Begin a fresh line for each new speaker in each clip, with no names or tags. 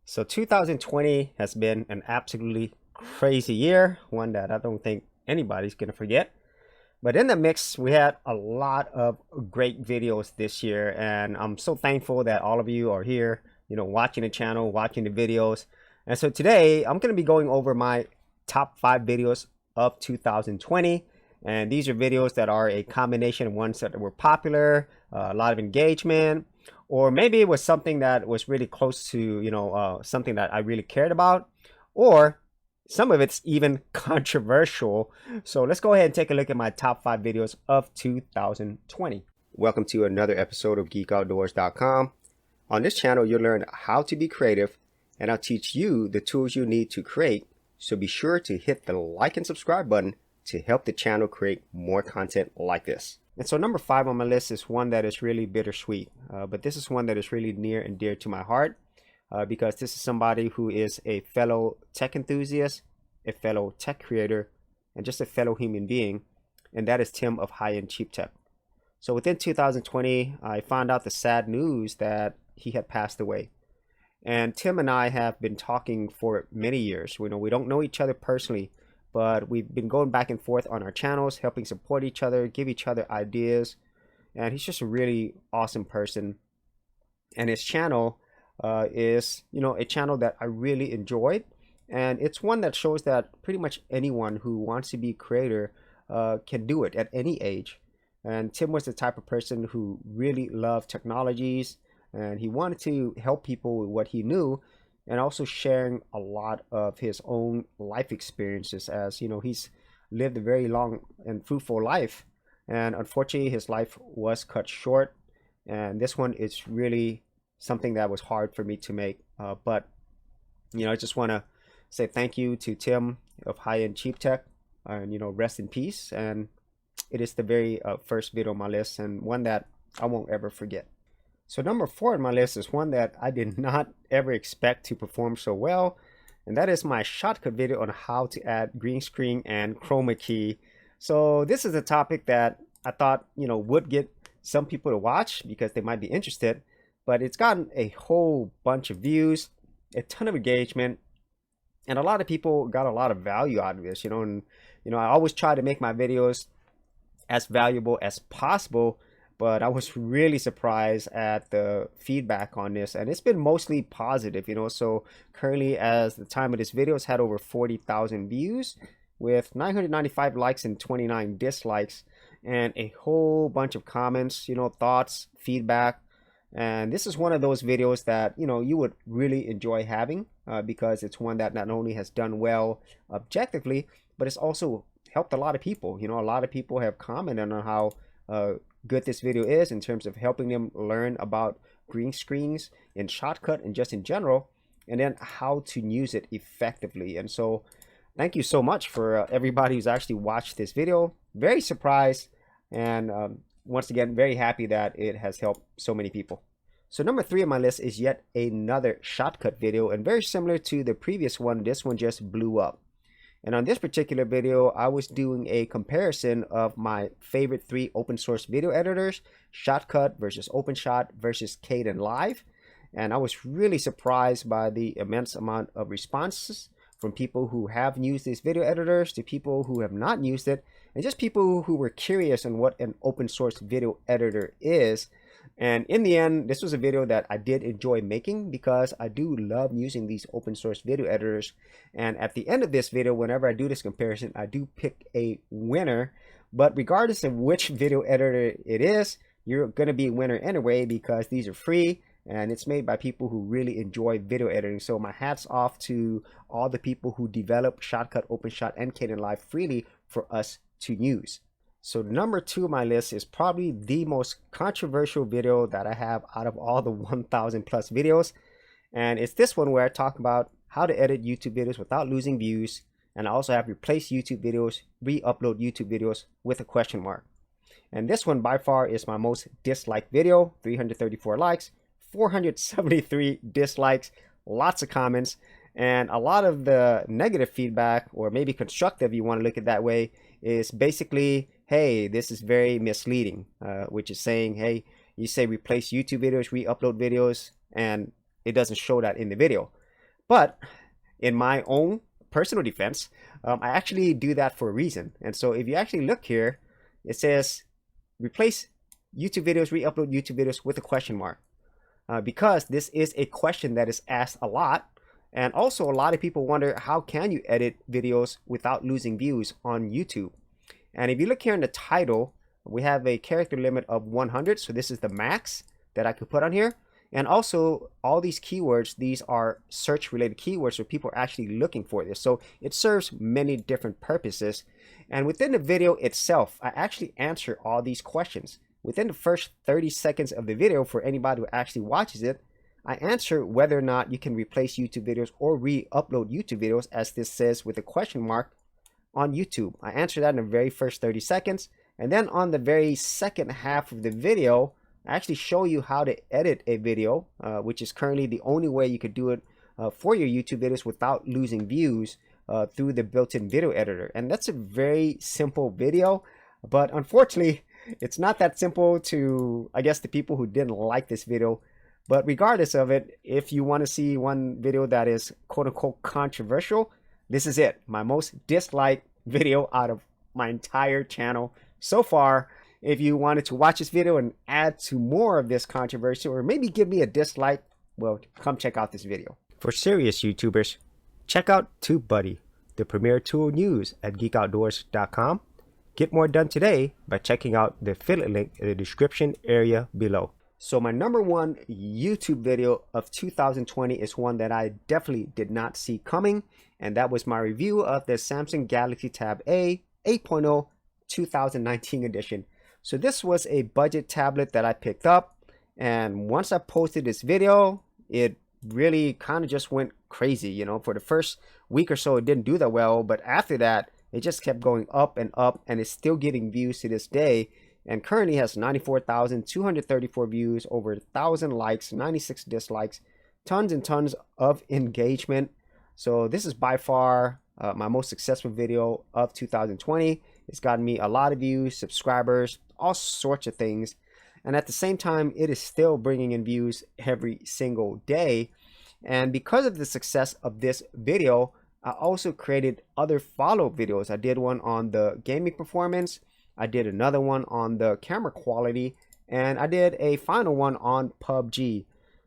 So 2020 has been an absolutely crazy year, one that I don't think anybody's going to forget. But in the mix, we had a lot of great videos this year, and I'm so thankful that all of you are here, watching the channel, watching the videos. And so today, I'm going to be going over my top 5 videos of 2020. And these are videos that are a combination of ones that were popular, a lot of engagement, or maybe it was something that was really close to, something that I really cared about, or some of it's even controversial. So let's go ahead and take a look at my top 5 videos of 2020. Welcome to another episode of geekoutdoors.com. On this channel, you'll learn how to be creative, and I'll teach you the tools you need to create. So be sure to hit the like and subscribe button to help the channel create more content like this. And so number 5 on my list is one that is really bittersweet, but this is one that is really near and dear to my heart because this is somebody who is a fellow tech enthusiast, a fellow tech creator, and just a fellow human being, and that is Tim of High-End Cheap Tech. So within 2020, I found out the sad news that he had passed away. And Tim and I have been talking for many years. We don't know each other personally, but we've been going back and forth on our channels, helping support each other, give each other ideas. And he's just a really awesome person. And his channel is, a channel that I really enjoyed. And it's one that shows that pretty much anyone who wants to be a creator can do it at any age. And Tim was the type of person who really loved technologies, and he wanted to help people with what he knew, and also sharing a lot of his own life experiences, as he's lived a very long and fruitful life, and unfortunately his life was cut short. And this one is really something that was hard for me to make, but I just want to say thank you to Tim of High-End Cheap Tech, and rest in peace. And it is the very first video on my list, and one that I won't ever forget. So number 4 on my list is one that I did not ever expect to perform so well, and that is my shortcut video on how to add green screen and chroma key. So this is a topic that I thought would get some people to watch because they might be interested, but it's gotten a whole bunch of views, a ton of engagement, and a lot of people got a lot of value out of this. And I always try to make my videos as valuable as possible, but I was really surprised at the feedback on this, and it's been mostly positive. So currently, as the time of this video, it's had over 40,000 views with 995 likes and 29 dislikes, and a whole bunch of comments, thoughts, feedback. And this is one of those videos that you would really enjoy having because it's one that not only has done well objectively, but it's also helped a lot of people. A lot of people have commented on how good this video is in terms of helping them learn about green screens in Shotcut and just in general, and then how to use it effectively. And so thank you so much for everybody who's actually watched this video. Very surprised, and once again very happy that it has helped so many people. So number 3 on my list is yet another Shotcut video, and very similar to the previous one, this one just blew up. And on this particular video, I was doing a comparison of my favorite 3 open source video editors, Shotcut versus OpenShot versus Kdenlive. And I was really surprised by the immense amount of responses from people who have used these video editors to people who have not used it, and just people who were curious on what an open source video editor is. And in the end, this was a video that I did enjoy making because I do love using these open source video editors. And at the end of this video, whenever I do this comparison, I do pick a winner. But regardless of which video editor it is, you're going to be a winner anyway because these are free and it's made by people who really enjoy video editing. So my hat's off to all the people who develop Shotcut, OpenShot, and Kdenlive freely for us to use. So number 2 on my list is probably the most controversial video that I have out of all the 1,000 plus videos. And it's this one where I talk about how to edit YouTube videos without losing views. And I also have replaced YouTube videos, re-upload YouTube videos with a question mark. And this one by far is my most disliked video, 334 likes, 473 dislikes, lots of comments, and a lot of the negative feedback, or maybe constructive, you want to look at it that way, is basically, hey, this is very misleading, which is saying, hey, you say replace YouTube videos, re-upload videos, and it doesn't show that in the video. But in my own personal defense, I actually do that for a reason. And so if you actually look here, it says replace YouTube videos, re-upload YouTube videos with a question mark. Because this is a question that is asked a lot. And also a lot of people wonder, how can you edit videos without losing views on YouTube? And if you look here in the title, we have a character limit of 100. So this is the max that I could put on here. And also all these keywords, these are search related keywords, so people are actually looking for this. So it serves many different purposes. And within the video itself, I actually answer all these questions. Within the first 30 seconds of the video, for anybody who actually watches it, I answer whether or not you can replace YouTube videos or re-upload YouTube videos, as this says with a question mark on YouTube. I answer that in the very first 30 seconds. And then on the very second half of the video, I actually show you how to edit a video, which is currently the only way you could do it for your YouTube videos without losing views through the built-in video editor. And that's a very simple video, but unfortunately, it's not that simple to, I guess, the people who didn't like this video. But regardless of it, if you want to see one video that is quote-unquote controversial, this is it. My most disliked video out of my entire channel so far. If you wanted to watch this video and add to more of this controversy, or maybe give me a dislike, well, come check out this video. For serious YouTubers, check out TubeBuddy, the premier tool news at geekoutdoors.com. Get more done today by checking out the affiliate link in the description area below. So my number one YouTube video of 2020 is one that I definitely did not see coming, and that was my review of the Samsung Galaxy Tab A 8.0 2019 edition. So this was a budget tablet that I picked up, and once I posted this video, it really kind of just went crazy. You know, for the first week or so, it didn't do that well, but after that, it just kept going up, and it's still getting views to this day, and currently has 94,234 views, over 1,000 likes, 96 dislikes, tons and tons of engagement. So this is by far my most successful video of 2020. It's gotten me a lot of views, subscribers, all sorts of things. And at the same time, it is still bringing in views every single day. And because of the success of this video, I also created other follow-up videos. I did one on the gaming performance. I did another one on the camera quality. And I did a final one on PUBG.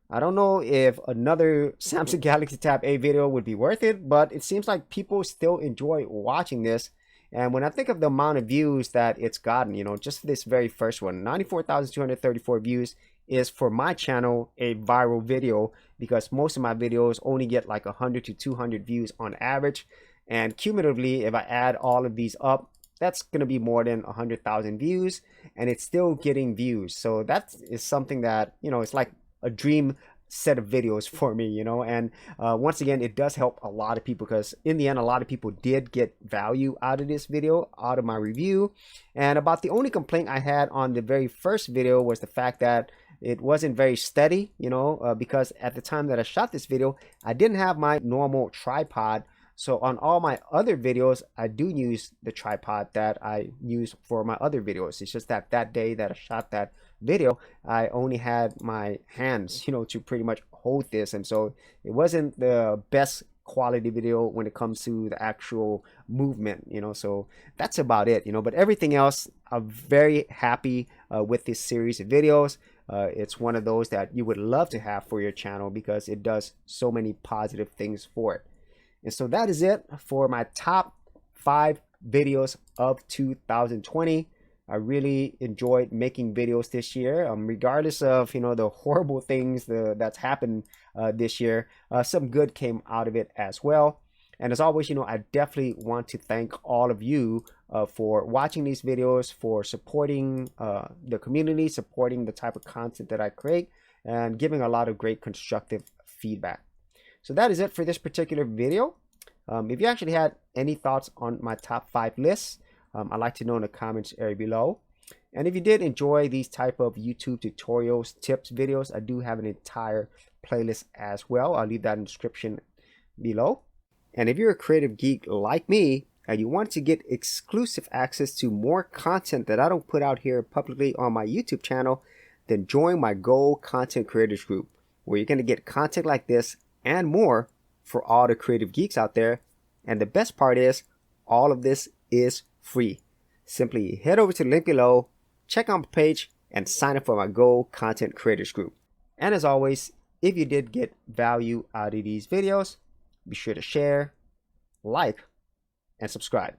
I don't know if another Samsung Galaxy Tab A video would be worth it, but it seems like people still enjoy watching this. And when I think of the amount of views that it's gotten, you know, just this very first one, 94,234 views is, for my channel, a viral video, because most of my videos only get like 100 to 200 views on average. And cumulatively, if I add all of these up, that's going to be more than 100,000 views, and it's still getting views. So that is something that, you know, it's like a dream set of videos for me, you know. And once again, it does help a lot of people, because in the end, a lot of people did get value out of this video, out of my review. And about the only complaint I had on the very first video was the fact that it wasn't very steady, you know, because at the time that I shot this video, I didn't have my normal tripod. So on all my other videos, I do use the tripod that I use for my other videos. It's just that that day that I shot that video, I only had my hands, you know, to pretty much hold this. And so it wasn't the best quality video when it comes to the actual movement, you know. So that's about it, you know. But everything else, I'm very happy with this series of videos. It's one of those that you would love to have for your channel, because it does so many positive things for it. And so that is it for my top 5 videos of 2020. I really enjoyed making videos this year, regardless of, you know, the horrible things that's happened this year. Some good came out of it as well. And as always, you know, I definitely want to thank all of you for watching these videos, for supporting the community, supporting the type of content that I create, and giving a lot of great constructive feedback. So that is it for this particular video. If you actually had any thoughts on my top 5 lists, I'd like to know in the comments area below. And if you did enjoy these type of YouTube tutorials, tips, videos, I do have an entire playlist as well. I'll leave that in the description below. And if you're a creative geek like me, and you want to get exclusive access to more content that I don't put out here publicly on my YouTube channel, then join my Gold Content Creators group, where you're going to get content like this and more for all the creative geeks out there. And the best part is, all of this is free. Simply head over to the link below, check out my page, and sign up for my Gold Content Creators group. And as always, if you did get value out of these videos, be sure to share, like, and subscribe.